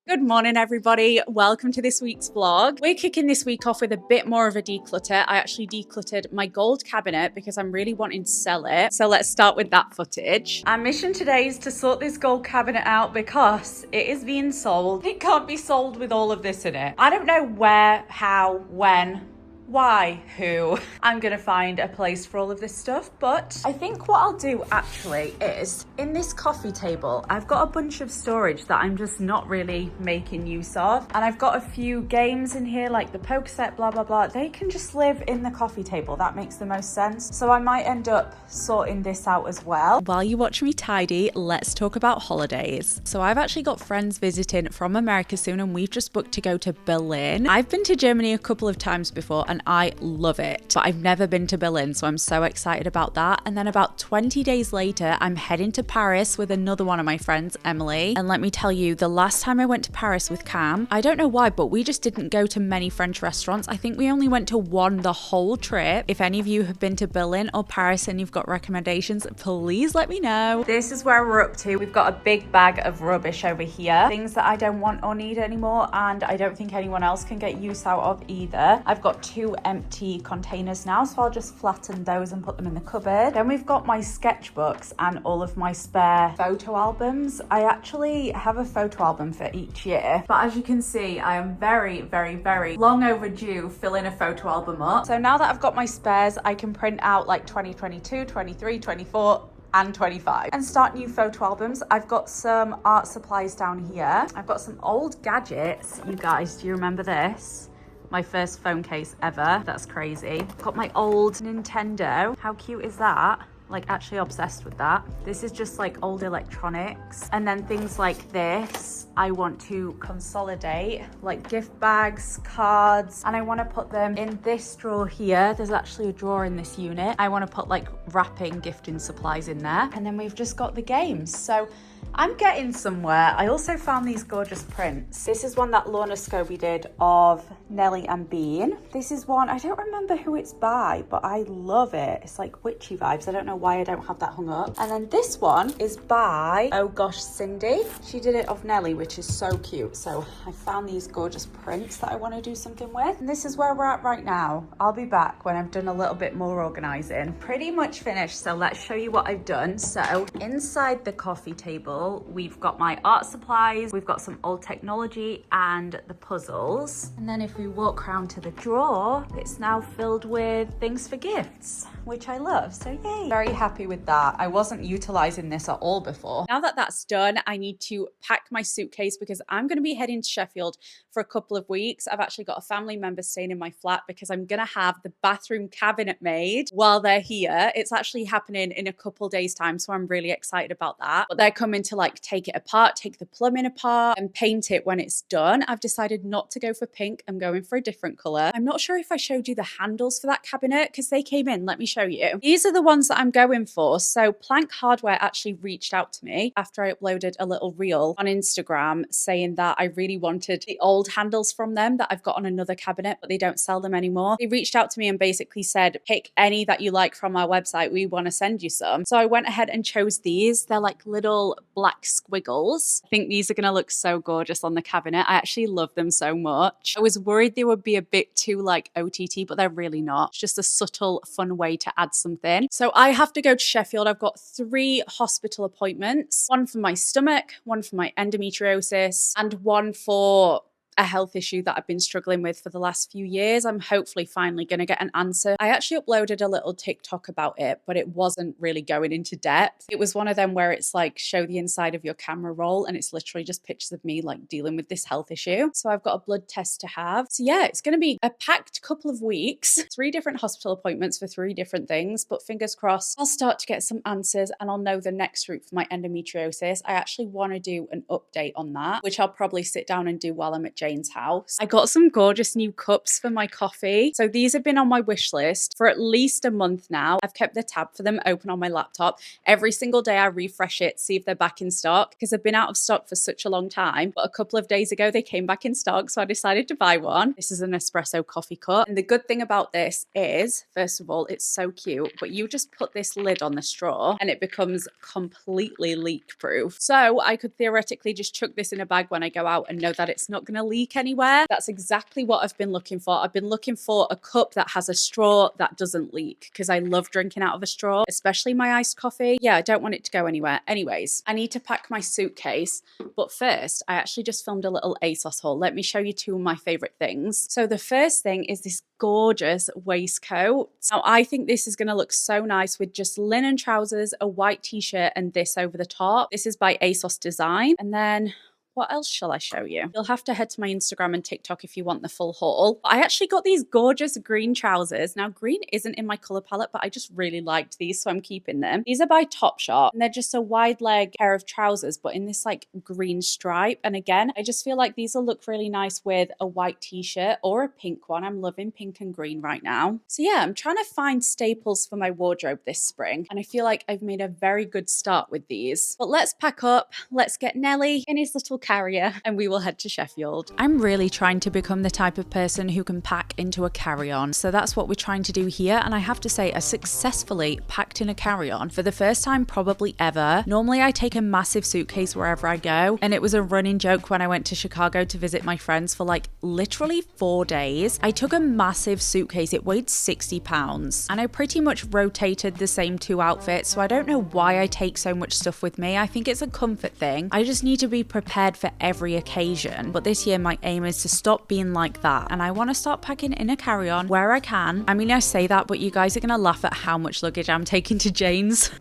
Good morning, everybody. Welcome to this week's vlog. We're kicking this week off with a bit more of a declutter. I actually decluttered my gold cabinet because I'm really wanting to sell it. So let's start with that footage. Our mission today is to sort this gold cabinet out because it is being sold. It can't be sold with all of this in it. I don't know where, how, when, why, who. I'm gonna find a place for all of this stuff, but I think what I'll do actually is, in this coffee table, I've got a bunch of storage that I'm just not really making use of. And I've got a few games in here, like the poker set, blah, blah, blah. They can just live in the coffee table. That makes the most sense. So I might end up sorting this out as well. While you watch me tidy, let's talk about holidays. So I've actually got friends visiting from America soon, and we've just booked to go to Berlin. I've been to Germany a couple of times before, and I love it, but I've never been to Berlin, so I'm so excited about that. And then about 20 days later, I'm heading to Paris with another one of my friends, Emily. And let me tell you, the last time I went to Paris with Cam, I don't know why, but we just didn't go to many French restaurants. I think we only went to one the whole trip. If any of you have been to Berlin or Paris and you've got recommendations, please let me know. This is where we're up to. We've got a big bag of rubbish over here, things that I don't want or need anymore, and I don't think anyone else can get use out of either. I've got 2 empty containers now, so I'll just flatten those and put them in the cupboard. Then we've got my sketchbooks and all of my spare photo albums. I actually have a photo album for each year, but as you can see, I am very, very, very long overdue filling a photo album up. So now that I've got my spares, I can print out like 2022, 23, 24, and 25 and start new photo albums. I've got some art supplies down here. I've got some old gadgets. You guys, do you remember this? My first phone case ever. That's crazy. Got my old Nintendo. How cute is that? Like, actually obsessed with that. This is just like old electronics. And then things like this, I want to consolidate, like gift bags, cards, and I want to put them in this drawer here. There's actually a drawer in this unit. I want to put like wrapping, gifting supplies in there. And then we've just got the games. So I'm getting somewhere. I also found these gorgeous prints. This is one that Lorna Scobie did of Nelly and Bean. This is one, I don't remember who it's by, but I love it. It's like witchy vibes. I don't know why I don't have that hung up. And then this one is by, oh gosh, Cindy. She did it of Nelly, which is so cute. So I found these gorgeous prints that I want to do something with. And this is where we're at right now. I'll be back when I've done a little bit more organizing. Pretty much finished, so let's show you what I've done. So inside the coffee table, we've got my art supplies, we've got some old technology and the puzzles. And then if we walk around to the drawer, it's now filled with things for gifts, which I love. So yay. Very happy with that. I wasn't utilizing this at all before. Now that that's done, I need to pack my suitcase because I'm going to be heading to Sheffield for a couple of weeks. I've actually got a family member staying in my flat because I'm going to have the bathroom cabinet made while they're here. It's actually happening in a couple days time, so I'm really excited about that. But they're coming to like take it apart, take the plumbing apart and paint it when it's done. I've decided not to go for pink. I'm going for a different color. I'm not sure if I showed you the handles for that cabinet because they came in. Let me show you. These are the ones that I'm going for. So Plank Hardware actually reached out to me after I uploaded a little reel on Instagram saying that I really wanted the old handles from them that I've got on another cabinet, but they don't sell them anymore. They reached out to me and basically said, pick any that you like from our website. We want to send you some. So I went ahead and chose these. They're like little black squiggles. I think these are going to look so gorgeous on the cabinet. I actually love them so much. I was worried they would be a bit too like OTT, but they're really not. It's just a subtle, fun way to add something. So I have to go to Sheffield. I've got 3 hospital appointments, one for my stomach, one for my endometriosis, and one for a health issue that I've been struggling with for the last few years. I'm hopefully finally going to get an answer. I actually uploaded a little TikTok about it, but it wasn't really going into depth. It was one of them where it's like show the inside of your camera roll and it's literally just pictures of me like dealing with this health issue. So I've got a blood test to have. So yeah, it's going to be a packed couple of weeks, 3 different hospital appointments for 3 different things, but fingers crossed, I'll start to get some answers and I'll know the next route for my endometriosis. I actually want to do an update on that, which I'll probably sit down and do while I'm at Jane's house. I got some gorgeous new cups for my coffee. So these have been on my wish list for at least a month now. I've kept the tab for them open on my laptop. Every single day I refresh it, see if they're back in stock, because they've been out of stock for such a long time. But a couple of days ago, they came back in stock, so I decided to buy one. This is an espresso coffee cup. And the good thing about this is, first of all, it's so cute, but you just put this lid on the straw and it becomes completely leak proof. So I could theoretically just chuck this in a bag when I go out and know that it's not going to leak anywhere. That's exactly what I've been looking for. I've been looking for a cup that has a straw that doesn't leak, because I love drinking out of a straw, especially my iced coffee. Yeah, I don't want it to go anywhere. Anyways, I need to pack my suitcase, but first I actually just filmed a little ASOS haul. Let me show you two of my favorite things. So the first thing is this gorgeous waistcoat. Now I think this is going to look so nice with just linen trousers, a white t-shirt, and this over the top. This is by ASOS Design. And then what else shall I show you? You'll have to head to my Instagram and TikTok if you want the full haul. I actually got these gorgeous green trousers. Now, green isn't in my color palette, but I just really liked these, so I'm keeping them. These are by Topshop, and they're just a wide leg pair of trousers, but in this like green stripe. And again, I just feel like these will look really nice with a white t-shirt or a pink one. I'm loving pink and green right now. So yeah, I'm trying to find staples for my wardrobe this spring, and I feel like I've made a very good start with these. But let's pack up. Let's get Nelly in his little carrier and we will head to Sheffield. I'm really trying to become the type of person who can pack into a carry-on. So that's what we're trying to do here. And I have to say, I successfully packed in a carry-on for the first time probably ever. Normally I take a massive suitcase wherever I go. And it was a running joke when I went to Chicago to visit my friends for like literally 4 days. I took a massive suitcase. It weighed 60 pounds. And I pretty much rotated the same 2 outfits. So I don't know why I take so much stuff with me. I think it's a comfort thing. I just need to be prepared for every occasion. But this year my aim is to stop being like that, and I want to start packing in a carry-on where I can. I mean, I say that, but you guys are gonna laugh at how much luggage I'm taking to Jane's.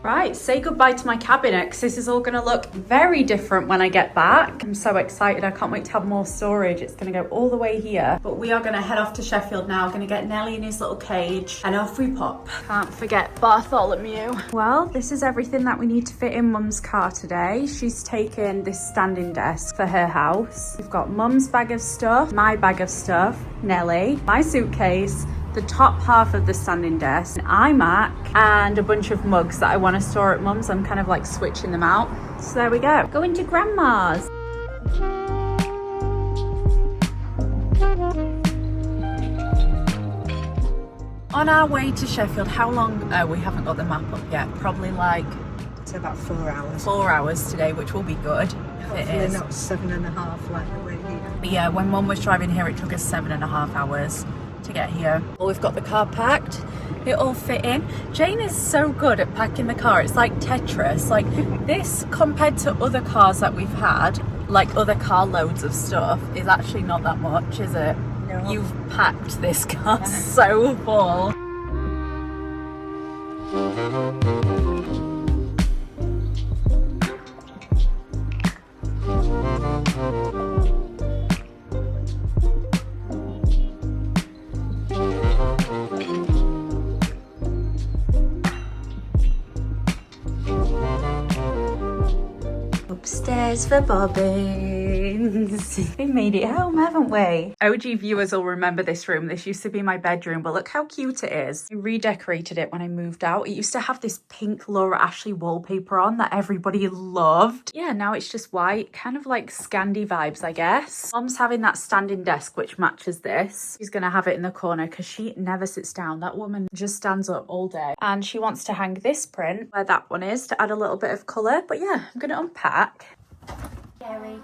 Right, say goodbye to my cabinet, because this is all going to look very different when I get back. I'm so excited. I can't wait to have more storage. It's going to go all the way here. But we are going to head off to Sheffield now. Going to get Nelly in his little cage and off we pop. Can't forget Bartholomew. Well, this is everything that we need to fit in Mum's car today. She's taken this standing desk for her house. We've got Mum's bag of stuff, my bag of stuff, Nelly, my suitcase, the top half of the standing desk, an iMac, and a bunch of mugs that I want to store at Mum's. I'm kind of like switching them out. So there we go. Going to Grandma's. On our way to Sheffield, how long? Oh, we haven't got the map up yet. Probably like... It's about 4 hours. 4 hours today, which will be good. Hopefully it is. Not 7.5 like the way here. Yeah, when Mum was driving here, it took us 7.5 hours to get here. Well, we've got the car packed. It all fit in. Jane is so good at packing the car. It's like Tetris. Like this, compared to other cars that we've had, like other car loads of stuff, is actually not that much, is it? No. You've packed this car so full. Upstairs for bobbins. We made it home, haven't we? OG viewers will remember this room. This used to be my bedroom, but look how cute it is. I redecorated it when I moved out. It used to have this pink Laura Ashley wallpaper on that everybody loved. Yeah, now it's just white, kind of like Scandi vibes, I guess. Mom's having that standing desk, which matches this. She's gonna have it in the corner because she never sits down. That woman just stands up all day. And she wants to hang this print where that one is to add a little bit of colour. But yeah, I'm gonna unpack. Gary.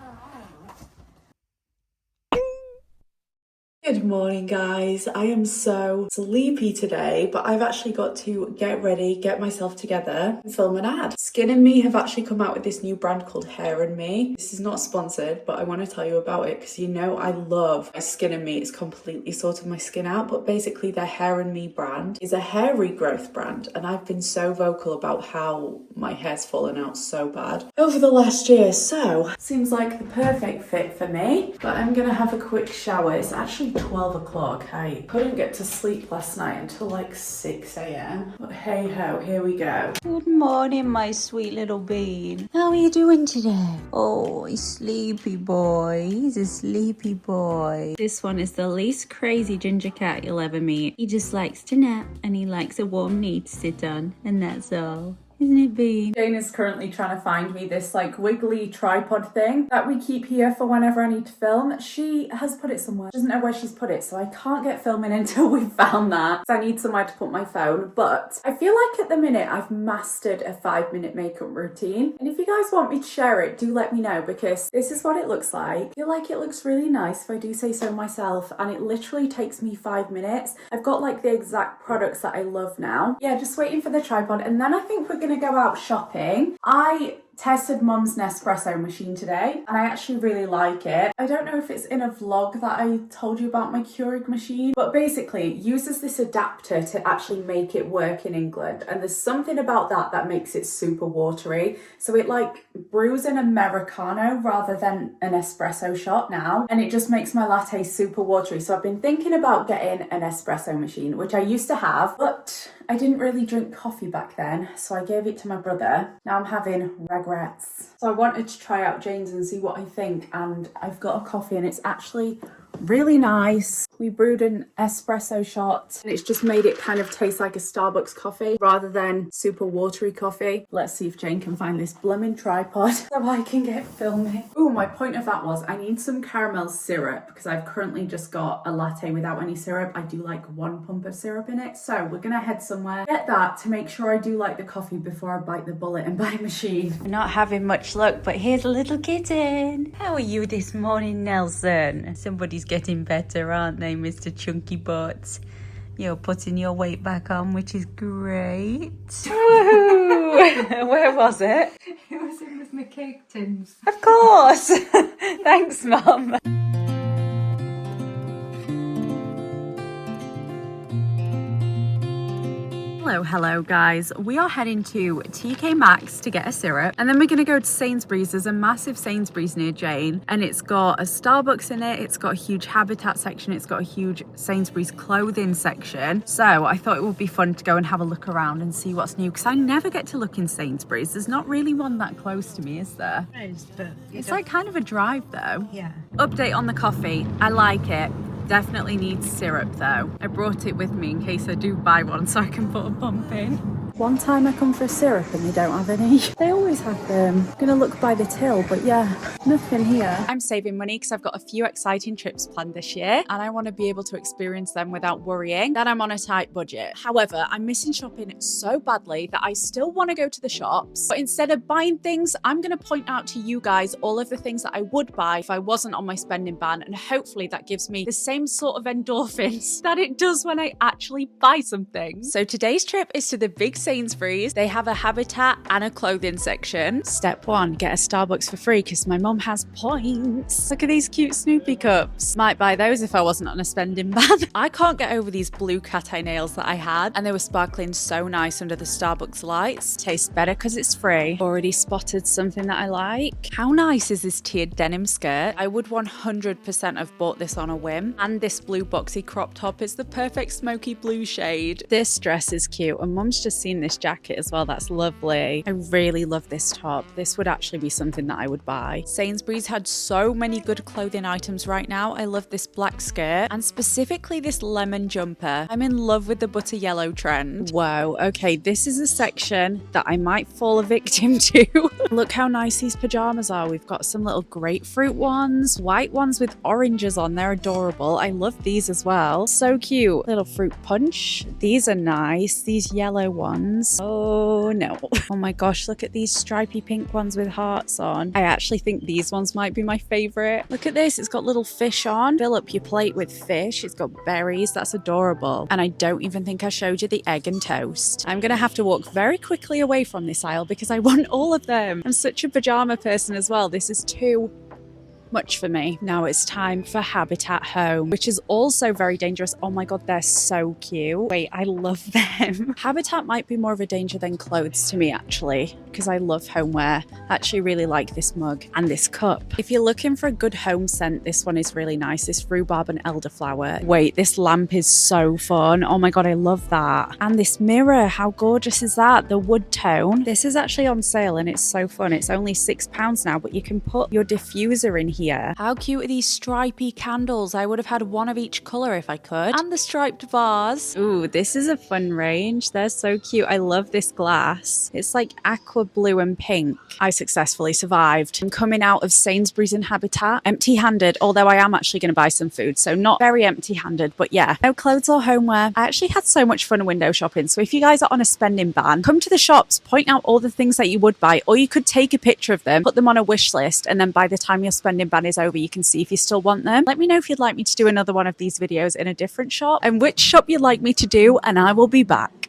Good morning, guys. I am so sleepy today, but I've actually got to get ready, get myself together, and film an ad. Skin and Me have actually come out with this new brand called Hair and Me. This is not sponsored, but I want to tell you about it because you know I love my Skin and Me. It's completely sorted my skin out, but basically their Hair and Me brand is a hair regrowth brand, and I've been so vocal about how my hair's fallen out so bad over the last year, so seems like the perfect fit for me. But I'm gonna have a quick shower. It's actually 12 o'clock. I couldn't get to sleep last night until like 6 a.m. But hey ho, here we go. Good morning, my sweet little bean. How How are you doing today? Oh, he's sleepy boy. He's a sleepy boy. This one is the least crazy ginger cat you'll ever meet. He just likes to nap and he likes a warm knee to sit on, and that's all. Isn't it, Bean? Jane is currently trying to find me this like wiggly tripod thing that we keep here for whenever I need to film. She has put it somewhere. She doesn't know where she's put it, so I can't get filming until we've found that. So I need somewhere to put my phone. But I feel like at the minute I've mastered a 5-minute makeup routine. And if you guys want me to share it, do let me know, because this is what it looks like. I feel like it looks really nice if I do say so myself, and it literally takes me 5 minutes. I've got like the exact products that I love now. Yeah, just waiting for the tripod, and then I think we're gonna go out shopping. I tested Mum's Nespresso machine today and I actually really like it. I don't know if it's in a vlog that I told you about my Keurig machine, but basically it uses this adapter to actually make it work in England, and there's something about that makes it super watery. So it like brews an Americano rather than an espresso shot now, and it just makes my latte super watery. So I've been thinking about getting an espresso machine, which I used to have, but I didn't really drink coffee back then, so I gave it to my brother. Now I'm having regrets. So I wanted to try out Jane's and see what I think, and I've got a coffee and it's actually really nice. We brewed an espresso shot and it's just made it kind of taste like a Starbucks coffee rather than super watery coffee. Let's see if Jane can find this blooming tripod so I can get filming. Oh, my point of that was I need some caramel syrup because I've currently just got a latte without any syrup. I do like 1 pump of syrup in it, so we're gonna head somewhere, get that to make sure I do like the coffee before I bite the bullet and buy a machine. I'm not having much luck, but here's a little kitten. How are you this morning, Nelson? Somebody's getting better, aren't they, Mr. Chunky Butts? You're putting your weight back on, which is great. Woohoo! Where was it? It was in with my cake tins. Of course! Thanks, Mum. Hello guys. We are heading to TK Maxx to get a syrup, and then we're going to go to Sainsbury's. There's a massive Sainsbury's near Jane, and it's got a Starbucks in it, it's got a huge Habitat section, it's got a huge Sainsbury's clothing section. So I thought it would be fun to go and have a look around and see what's new, because I never get to look in Sainsbury's. There's not really one that close to me, is there? But It's like kind of a drive though. Yeah. Update on the coffee. I like it. Definitely needs syrup though. I brought it with me in case I do buy one so I can put a pump in. One time I come for a syrup and they don't have any. They always have them. I'm gonna look by the till, but yeah, nothing here. I'm saving money because I've got a few exciting trips planned this year and I want to be able to experience them without worrying that I'm on a tight budget. However, I'm missing shopping so badly that I still want to go to the shops, but instead of buying things, I'm gonna point out to you guys all of the things that I would buy if I wasn't on my spending ban, and hopefully that gives me the same sort of endorphins that it does when I actually buy something. So today's trip is to the big Sainsbury's. They have a Habitat and a clothing section. Step 1, get a Starbucks for free because my mum has points. Look at these cute Snoopy cups. Might buy those if I wasn't on a spending ban. I can't get over these blue cat eye nails that I had, and they were sparkling so nice under the Starbucks lights. Tastes better because it's free. Already spotted something that I like. How nice is this tiered denim skirt? I would 100% have bought this on a whim. And this blue boxy crop top is the perfect smoky blue shade. This dress is cute, and Mum's just seen this jacket as well. That's lovely. I really love this top. This would actually be something that I would buy. Sainsbury's had so many good clothing items right now. I love this black skirt and specifically this lemon jumper. I'm in love with the butter yellow trend. Whoa, okay, this is a section that I might fall a victim to. Look how nice these pajamas are. We've got some little grapefruit ones, white ones with oranges on. They're adorable. I love these as well. So cute. Little fruit punch. These are nice. These yellow ones. Oh no. Oh my gosh, look at these stripy pink ones with hearts on. I actually think these ones might be my favorite. Look at this. It's got little fish on. Fill up your plate with fish. It's got berries. That's adorable. And I don't even think I showed you the egg and toast. I'm gonna have to walk very quickly away from this aisle because I want all of them. I'm such a pajama person as well. This is too much for me. Now it's time for Habitat Home, which is also very dangerous. Oh my God, they're so cute. Wait, I love them. Habitat might be more of a danger than clothes to me, actually, because I love homeware. I actually really like this mug and this cup. If you're looking for a good home scent, this one is really nice. This rhubarb and elderflower. Wait, this lamp is so fun. Oh my God, I love that. And this mirror, how gorgeous is that? The wood tone. This is actually on sale and it's so fun. It's only £6 now, but you can put your diffuser in here. How cute are these stripy candles? I would have had one of each colour if I could. And the striped vase. Ooh, this is a fun range. They're so cute. I love this glass. It's like aqua blue and pink. I successfully survived. I'm coming out of Sainsbury's and Habitat empty-handed, although I am actually going to buy some food, so not very empty-handed, but yeah, no clothes or homeware. I actually had so much fun window shopping, so if you guys are on a spending ban, come to the shops, point out all the things that you would buy, or you could take a picture of them, put them on a wish list, and then by the time your spending ban is over, you can see if you still want them. Let me know if you'd like me to do another one of these videos in a different shop, and which shop you'd like me to do, and I will be back.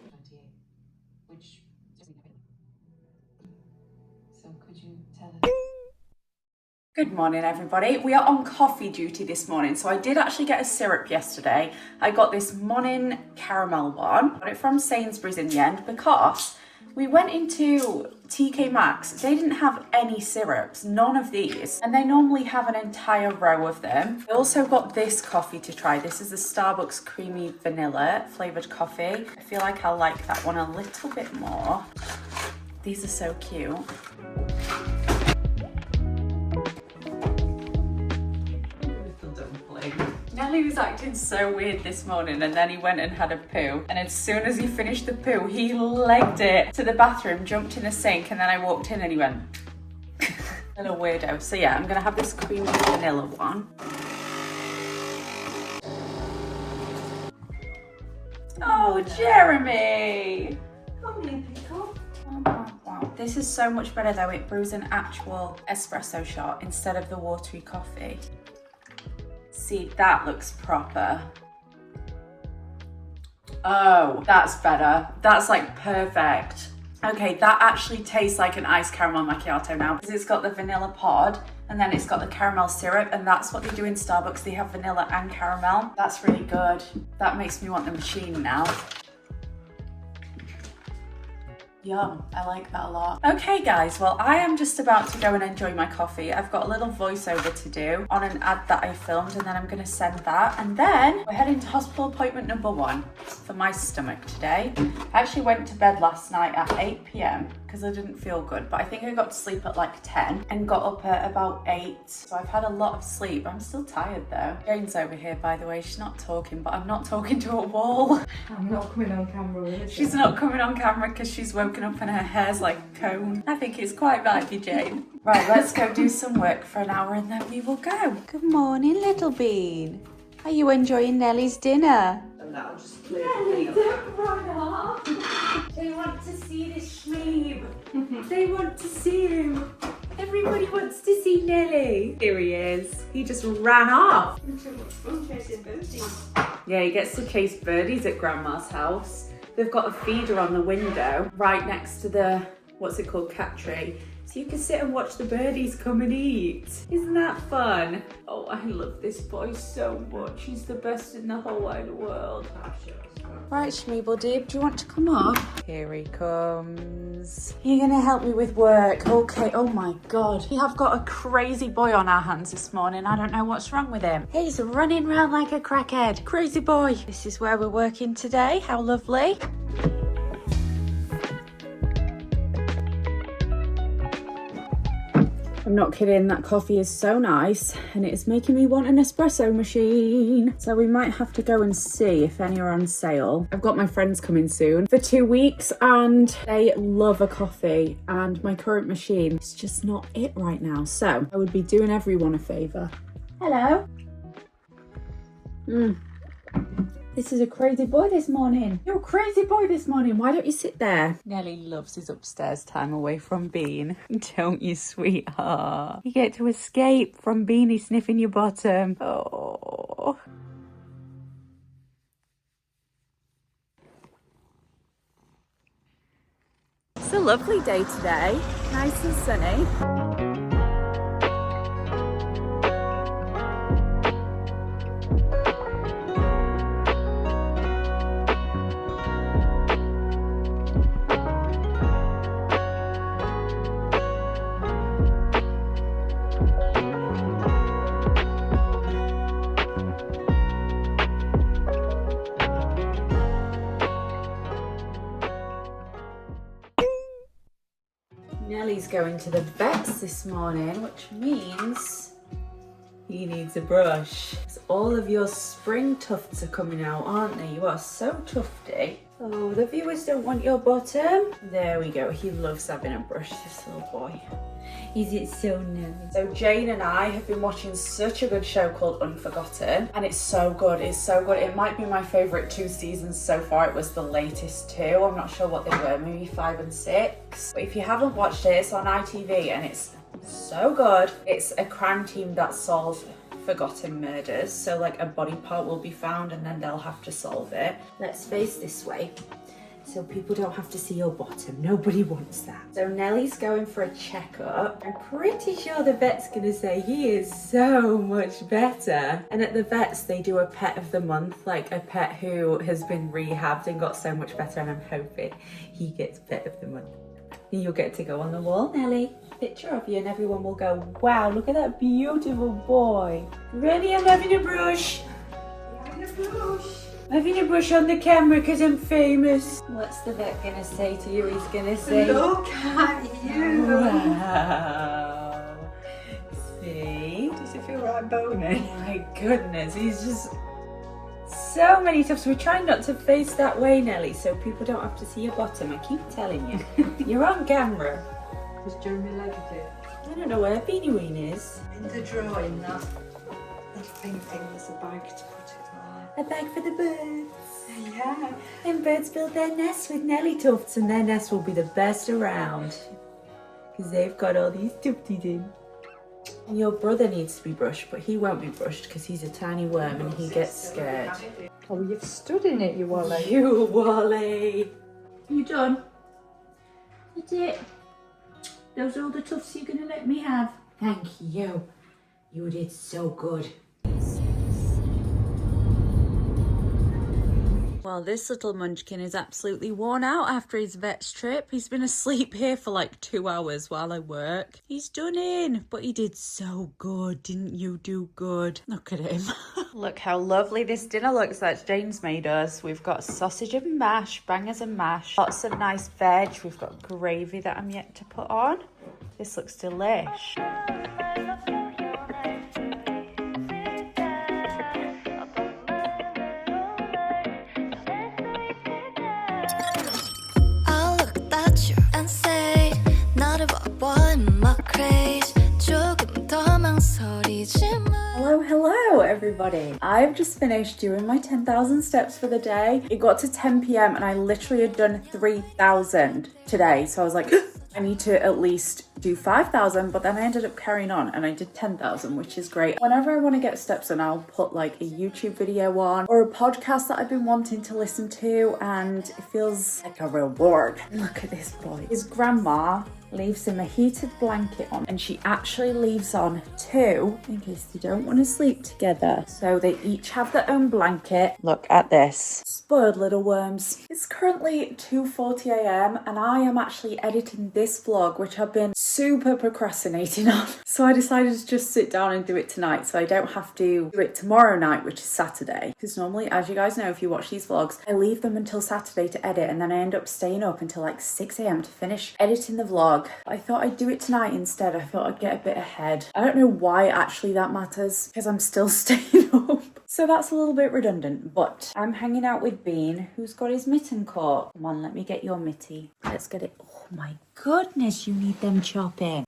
Good morning, everybody. We are on coffee duty this morning. So I did actually get a syrup yesterday. I got this morning caramel one. Got it from Sainsbury's in the end because we went into TK Maxx. They didn't have any syrups, none of these. And they normally have an entire row of them. I also got this coffee to try. This is the Starbucks creamy vanilla flavored coffee. I feel like I'll like that one a little bit more. These are so cute. Nelly was acting so weird this morning and then he went and had a poo, and as soon as he finished the poo he legged it to the bathroom, jumped in the sink, and then I walked in and he went little weirdo. So yeah, I'm gonna have this creamy vanilla one. Oh Jeremy! Wow. This is so much better though. It brews an actual espresso shot instead of the watery coffee. See, that looks proper. Oh, that's better. That's like perfect. Okay, that actually tastes like an iced caramel macchiato now because it's got the vanilla pod and then it's got the caramel syrup, and that's what they do in Starbucks. They have vanilla and caramel. That's really good. That makes me want the machine now. Yum, I like that a lot. Okay guys, well I am just about to go and enjoy my coffee. I've got a little voiceover to do on an ad that I filmed, and then I'm gonna send that. And then we're heading to hospital appointment number 1 for my stomach today. I actually went to bed last night at 8 p.m. because I didn't feel good, but I think I got to sleep at like 10 and got up at about 8. So I've had a lot of sleep. I'm still tired though. Jane's over here, by the way. She's not talking, but I'm not talking to a wall. I'm not coming on camera with it. She's not coming on camera because she's woken up and her hair's like a cone. I think it's quite vibey, Jane. Right, let's go do some work for an hour and then we will go. Good morning, little bean. Are you enjoying Nelly's dinner? No, just Nelly, don't run off. They want to see this schmeeb. They want to see him. Everybody wants to see Nelly. Here he is. He just ran off. Yeah, he gets to chase birdies at Grandma's house. They've got a feeder on the window right next to the, what's it called, cat tree. So you can sit and watch the birdies come and eat. Isn't that fun? Oh, I love this boy so much. He's the best in the whole wide world. Right, Schmeeble-Dib, do you want to come up? Here he comes. You're gonna help me with work. Okay, oh my God. We have got a crazy boy on our hands this morning. I don't know what's wrong with him. He's running around like a crackhead. Crazy boy. This is where we're working today. How lovely. I'm not kidding, that coffee is so nice and it is making me want an espresso machine. So we might have to go and see if any are on sale. I've got my friends coming soon for 2 weeks and they love a coffee, and my current machine is just not it right now. So I would be doing everyone a favour. Hello. This is a crazy boy this morning. You're a crazy boy this morning. Why don't you sit there? Nelly loves his upstairs time away from Bean. Don't you, sweetheart? You get to escape from Beanie sniffing your bottom. Oh. It's a lovely day today. Nice and sunny. Nelly's going to the vets this morning, which means he needs a brush. All of your spring tufts are coming out, aren't they? You are so tufty. Oh, the viewers don't want your bottom. There we go. He loves having a brush, this little boy. Is it so nice? So Jane and I have been watching such a good show called Unforgotten, and it's so good. It's so good. It might be my favourite 2 seasons so far. It was the latest 2. I'm not sure what they were, maybe 5 and 6. But if you haven't watched it, it's on ITV and it's so good. It's a crime team that solve forgotten murders. So like a body part will be found and then they'll have to solve it. Let's face this way, so people don't have to see your bottom. Nobody wants that. So Nelly's going for a checkup. I'm pretty sure the vet's gonna say he is so much better. And at the vets, they do a pet of the month, like a pet who has been rehabbed and got so much better, and I'm hoping he gets pet of the month. And you'll get to go on the wall, Nelly. Picture of you and everyone will go, wow, look at that beautiful boy. Ready? I'm having a brush. Having a brush. Having a brush on the camera because I'm famous. What's the vet gonna say to you? He's gonna say, look at you. Wow. See? Does it feel right bony? Oh my goodness, he's just so many times. We're trying not to face that way, Nelly, so people don't have to see your bottom. I keep telling you. You're on camera. Does Jeremy like it? I don't know where Beanie Ween is. In the drawer, in that pink thing, there's a bag to put it on. A bag for the birds. Yeah. And birds build their nests with Nelly tufts, and their nest will be the best around. Because they've got all these tufties in. And your brother needs to be brushed, but he won't be brushed because he's a tiny worm and he gets scared. Oh, you've stood in it, you Wally. You Wally. You done? That's it. Those are all the tufts you're going to let me have. Thank you. You did so good. Well, this little munchkin is absolutely worn out after his vet's trip. He's been asleep here for like 2 hours while I work. He's done in, but he did so good. Didn't you do good? Look at him. Look how lovely this dinner looks that Jane's made us. We've got sausage and mash, bangers and mash, lots of nice veg. We've got gravy that I'm yet to put on. This looks delish. Hello everybody. I've just finished doing my 10,000 steps for the day. It got to 10 p.m. and I literally had done 3,000 today. So I was like, I need to at least do 5,000, but then I ended up carrying on and I did 10,000, which is great. Whenever I want to get steps in, I'll put like a YouTube video on or a podcast that I've been wanting to listen to, and it feels like a reward. Look at this boy. His grandma leaves him a heated blanket on, and she actually leaves on 2 in case they don't want to sleep together. So they each have their own blanket. Look at this. Spoiled little worms. It's currently 2:40 a.m. and I am actually editing this vlog, which I've been super procrastinating on. So I decided to just sit down and do it tonight so I don't have to do it tomorrow night, which is Saturday. Because normally, as you guys know, if you watch these vlogs, I leave them until Saturday to edit, and then I end up staying up until like 6 a.m. to finish editing the vlog. I thought I'd do it tonight instead. I thought I'd get a bit ahead. I don't know why actually that matters, because I'm still staying up. So that's a little bit redundant, but I'm hanging out with Bean, who's got his mitten caught. Come on, let me get your mitty. Let's get it. Oh my goodness, you need them chopping.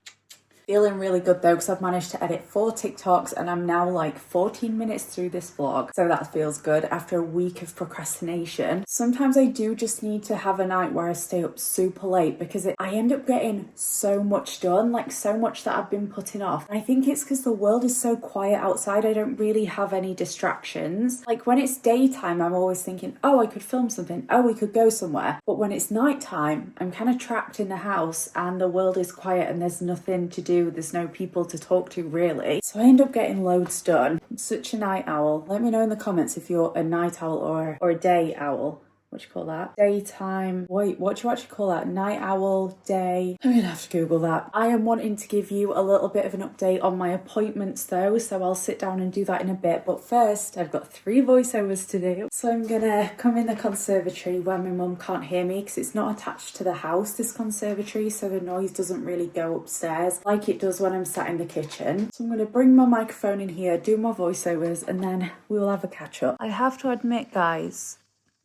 Feeling really good though, because I've managed to edit 4 TikToks and I'm now like 14 minutes through this vlog. So that feels good after a week of procrastination. Sometimes I do just need to have a night where I stay up super late, because I end up getting so much done, like so much that I've been putting off. And I think it's because the world is so quiet outside. I don't really have any distractions. Like when it's daytime, I'm always thinking, oh, I could film something. Oh, we could go somewhere. But when it's nighttime, I'm kind of trapped in the house and the world is quiet and there's nothing to do. There's no people to talk to really. So I end up getting loads done. I'm such a night owl. Let me know in the comments if you're a night owl or a day owl. what do you call that? Daytime, wait, what do you actually call that? Night owl, day. I'm gonna have to Google that. I am wanting to give you a little bit of an update on my appointments though, so I'll sit down and do that in a bit. But first, I've got 3 voiceovers to do. So I'm gonna come in the conservatory where my mum can't hear me because it's not attached to the house, this conservatory, so the noise doesn't really go upstairs like it does when I'm sat in the kitchen. So I'm gonna bring my microphone in here, do my voiceovers, and then we will have a catch up. I have to admit, guys,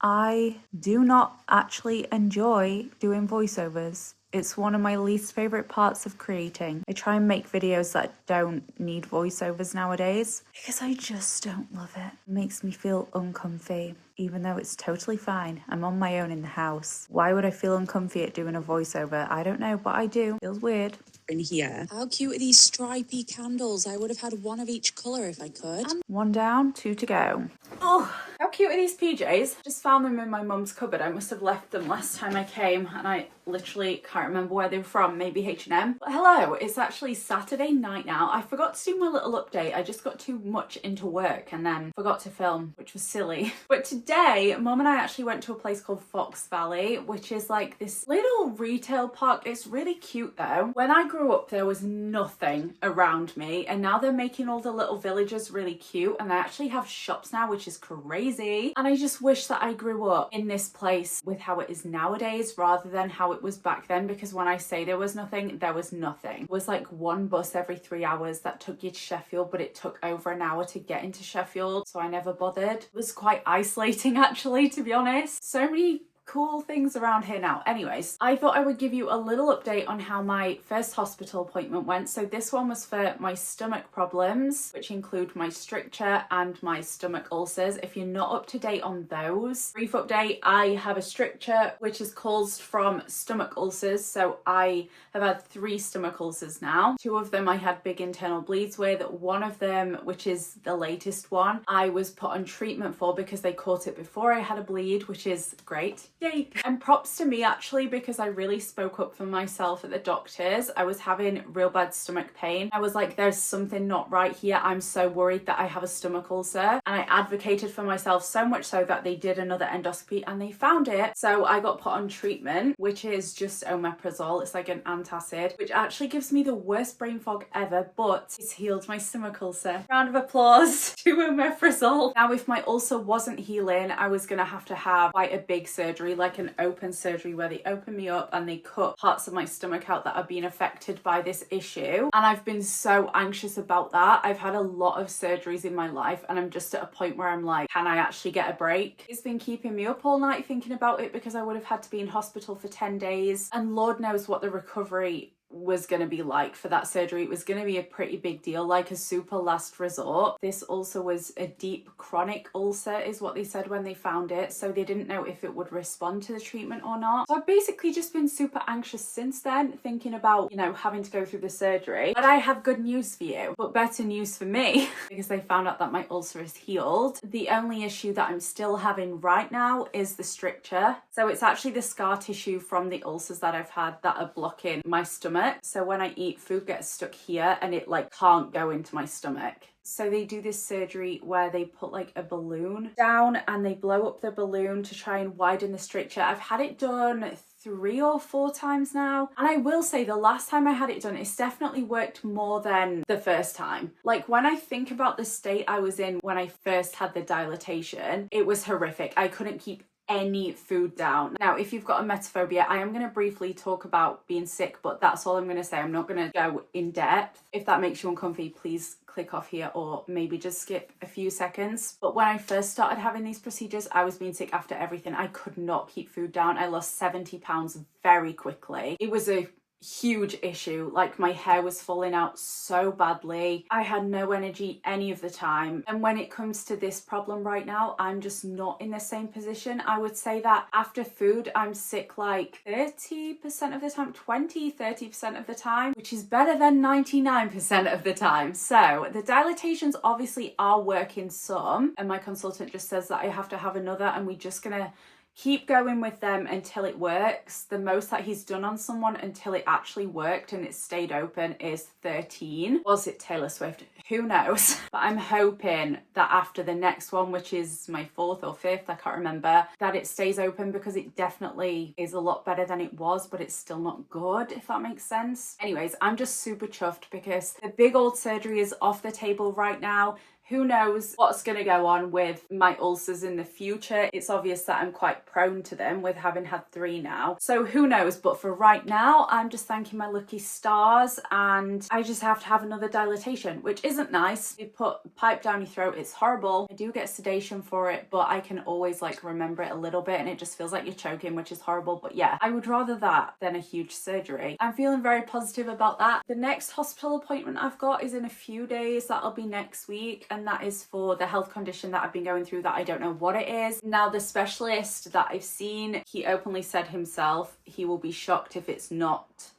I do not actually enjoy doing voiceovers. It's one of my least favourite parts of creating. I try and make videos that don't need voiceovers nowadays because I just don't love it. It makes me feel uncomfy, even though it's totally fine. I'm on my own in the house. Why would I feel uncomfy at doing a voiceover? I don't know, but I do. Feels weird. In here. How cute are these stripy candles? I would have had one of each colour if I could. And 1 down, 2 to go. Oh, how cute are these PJs? Just found them in my mum's cupboard. I must have left them last time I came and I literally can't remember where they were from, maybe H&M. But hello, it's actually Saturday night now. I forgot to do my little update. I just got too much into work and then forgot to film, which was silly. But today, Mum and I actually went to a place called Fox Valley, which is like this little retail park. It's really cute though. When I grew up, there was nothing around me, and now they're making all the little villages really cute, and they actually have shops now, which is crazy. And I just wish that I grew up in this place with how it is nowadays rather than how it was back then, because when I say there was nothing, there was nothing. It was like 1 bus every 3 hours that took you to Sheffield, but it took over an hour to get into Sheffield, so I never bothered. It was quite isolating actually, to be honest. So many cool things around here now. Anyways, I thought I would give you a little update on how my first hospital appointment went. So this one was for my stomach problems, which include my stricture and my stomach ulcers. If you're not up to date on those, brief update, I have a stricture which is caused from stomach ulcers. So I have had 3 stomach ulcers now. 2 of them I had big internal bleeds with. One of them, which is the latest one, I was put on treatment for because they caught it before I had a bleed, which is great. Yay! And props to me actually, because I really spoke up for myself at the doctors. I was having real bad stomach pain. I was like, there's something not right here. I'm so worried that I have a stomach ulcer. And I advocated for myself so much so that they did another endoscopy and they found it. So I got put on treatment, which is just omeprazole. It's like an antacid, which actually gives me the worst brain fog ever, but it's healed my stomach ulcer. Round of applause to omeprazole. Now, if my ulcer wasn't healing, I was gonna have to have quite a big surgery, like an open surgery where they open me up and they cut parts of my stomach out that are being affected by this issue. And I've been so anxious about that. I've had a lot of surgeries in my life and I'm just at a point where I'm like, can I actually get a break? It's been keeping me up all night thinking about it because I would have had to be in hospital for 10 days and Lord knows what the recovery was going to be like for that surgery. It was going to be a pretty big deal, like a super last resort. This ulcer was a deep chronic ulcer is what they said when they found it, so they didn't know if it would respond to the treatment or not. So I've basically just been super anxious since then, thinking about, you know, having to go through the surgery. But I have good news for you, but better news for me because they found out that my ulcer is healed. The only issue that I'm still having right now is the stricture. So it's actually the scar tissue from the ulcers that I've had that are blocking my stomach. So when I eat, food gets stuck here and it like can't go into my stomach. So they do this surgery where they put like a balloon down and they blow up the balloon to try and widen the stricture. I've had it done 3 or 4 times now. And I will say the last time I had it done, it's definitely worked more than the first time. Like when I think about the state I was in when I first had the dilatation, it was horrific. I couldn't keep any food down. Now, if you've got emetophobia, I am going to briefly talk about being sick, but that's all I'm going to say. I'm not going to go in depth. If that makes you uncomfy, please click off here or maybe just skip a few seconds. But when I first started having these procedures, I was being sick after everything. I could not keep food down. I lost 70 pounds very quickly. It was a huge issue. Like my hair was falling out so badly. I had no energy any of the time. And when it comes to this problem right now, I'm just not in the same position. I would say that after food, I'm sick like 30% of the time, 30% of the time, which is better than 99% of the time. So the dilatations obviously are working some. And my consultant just says that I have to have another and we're just gonna keep going with them until it works. The most that he's done on someone until it actually worked and it stayed open is 13. Was it Taylor Swift? Who knows? But I'm hoping that after the next one, which is my 4th or 5th, I can't remember, that it stays open, because it definitely is a lot better than it was, but it's still not good, if that makes sense. Anyways, I'm just super chuffed because the big old surgery is off the table right now. Who knows what's going to go on with my ulcers in the future. It's obvious that I'm quite prone to them with having had 3 now. So who knows, but for right now, I'm just thanking my lucky stars, and I just have to have another dilatation, which isn't nice. You put a pipe down your throat, it's horrible. I do get sedation for it, but I can always like remember it a little bit and it just feels like you're choking, which is horrible. But yeah, I would rather that than a huge surgery. I'm feeling very positive about that. The next hospital appointment I've got is in a few days. That'll be next week. And that is for the health condition that I've been going through that I don't know what it is. Now, the specialist that I've seen, he openly said himself he will be shocked if it's not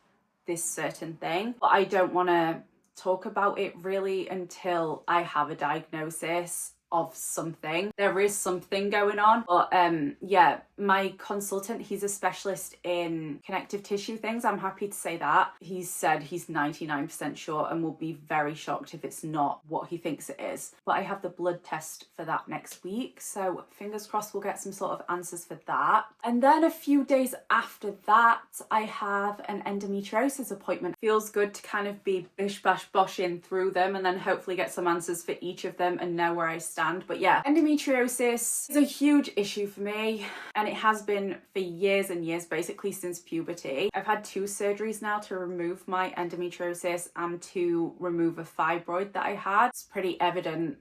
this certain thing. But I don't want to talk about it really until I have a diagnosis of something. There is something going on, but yeah, my consultant, he's a specialist in connective tissue things. I'm happy to say that. He said he's 99% sure and will be very shocked if it's not what he thinks it is. But I have the blood test for that next week, so fingers crossed we'll get some sort of answers for that. And then a few days after that, I have an endometriosis appointment. Feels good to kind of be bish bash boshing through them and then hopefully get some answers for each of them and know where I stand. But yeah, endometriosis is a huge issue for me, and it has been for years and years, basically since puberty. I've had 2 surgeries now to remove my endometriosis and to remove a fibroid that I had. It's pretty evident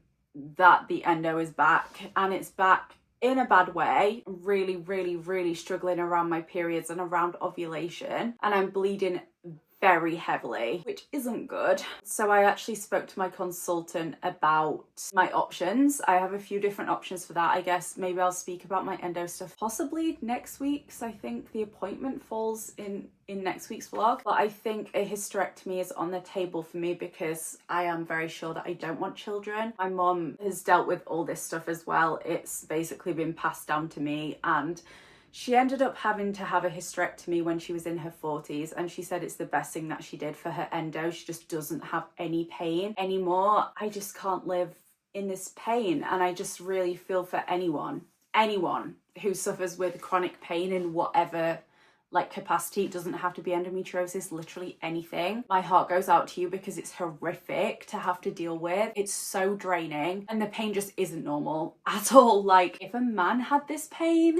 that the endo is back, and it's back in a bad way. Really struggling around my periods and around ovulation, and I'm bleeding very heavily, which isn't good. So I actually spoke to my consultant about my options. I have a few different options for that. I guess maybe I'll speak about my endo stuff possibly next week, because I think the appointment falls in next week's vlog. But I think a hysterectomy is on the table for me because I am very sure that I don't want children. My mum has dealt with all this stuff as well. It's basically been passed down to me, and she ended up having to have a hysterectomy when she was in her 40s, and she said it's the best thing that she did for her endo. She just doesn't have any pain anymore. I just can't live in this pain, and I just really feel for anyone who suffers with chronic pain in whatever like capacity. It doesn't have to be endometriosis, literally anything. My heart goes out to you because it's horrific to have to deal with. It's so draining, and the pain just isn't normal at all. Like, if a man had this pain,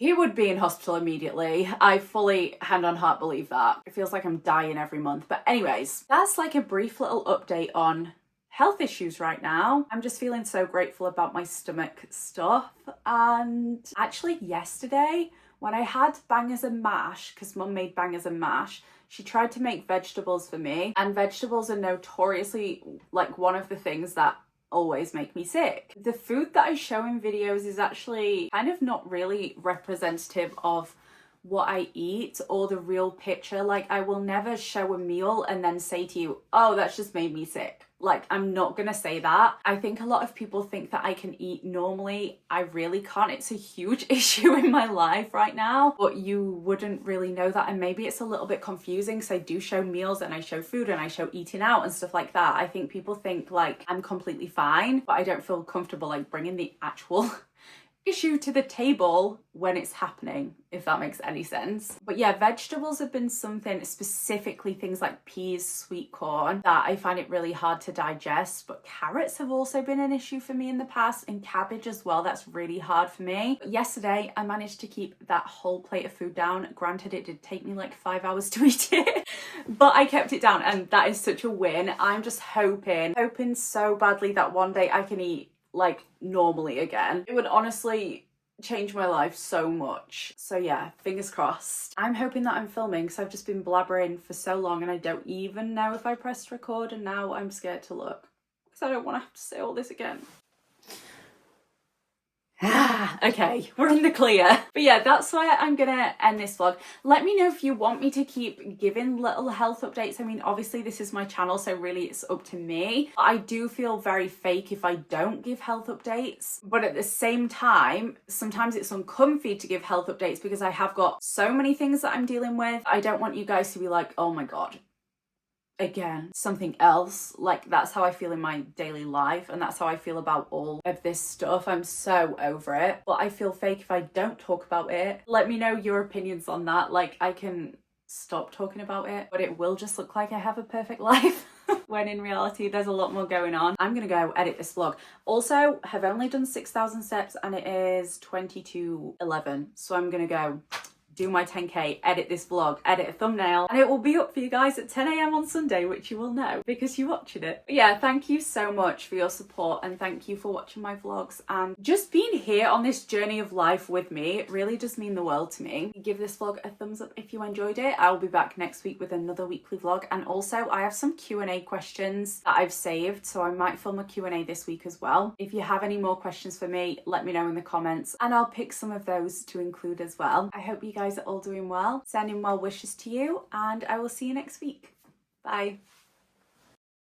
he would be in hospital immediately. I fully, hand on heart, believe that. It feels like I'm dying every month. But anyways, that's like a brief little update on health issues right now. I'm just feeling so grateful about my stomach stuff. And actually yesterday, when I had bangers and mash, because mum made bangers and mash, she tried to make vegetables for me. And vegetables are notoriously like one of the things that always make me sick. The food that I show in videos is actually kind of not really representative of what I eat or the real picture. Like, I will never show a meal and then say to you, oh, that's just made me sick. Like, I'm not gonna say that. I think a lot of people think that I can eat normally. I really can't. It's a huge issue in my life right now, but you wouldn't really know that. And maybe it's a little bit confusing because I do show meals and I show food and I show eating out and stuff like that. I think people think like I'm completely fine, but I don't feel comfortable like bringing the actual issue to the table when it's happening, if that makes any sense. But yeah, vegetables have been something, specifically things like peas, sweet corn, that I find it really hard to digest. But carrots have also been an issue for me in the past, and cabbage as well. That's really hard for me. But yesterday I managed to keep that whole plate of food down. Granted, it did take me like 5 hours to eat it, but I kept it down, and that is such a win. I'm just hoping so badly that one day I can eat like normally again. It would honestly change my life so much. So yeah, fingers crossed. I'm hoping that I'm filming because I've just been blabbering for so long and I don't even know if I pressed record, and now I'm scared to look because I don't want to have to say all this again. Okay, we're in the clear. But yeah, that's where I'm gonna end this vlog. Let me know if you want me to keep giving little health updates. I mean, obviously this is my channel, so really it's up to me. I do feel very fake if I don't give health updates. But at the same time, sometimes it's uncomfy to give health updates because I have got so many things that I'm dealing with. I don't want you guys to be like, oh my God, again, something else. Like, that's how I feel in my daily life, and that's how I feel about all of this stuff. I'm so over it, but I feel fake if I don't talk about it. Let me know your opinions on that. Like, I can stop talking about it, but it will just look like I have a perfect life when in reality there's a lot more going on. I'm gonna go edit this vlog. Also, have only done 6,000 steps and it is 22:11, so I'm gonna go do my 10k, edit this vlog, edit a thumbnail, and it will be up for you guys at 10 a.m. on Sunday, which you will know because you're watching it. But yeah, thank you so much for your support, and thank you for watching my vlogs and just being here on this journey of life with me. It really does mean the world to me. Give this vlog a thumbs up if you enjoyed it. I'll be back next week with another weekly vlog, and also I have some Q&A questions that I've saved, so I might film a Q&A this week as well. If you have any more questions for me, let me know in the comments and I'll pick some of those to include as well. I hope you guys are all doing well. Sending well wishes to you, and I will see you next week. Bye.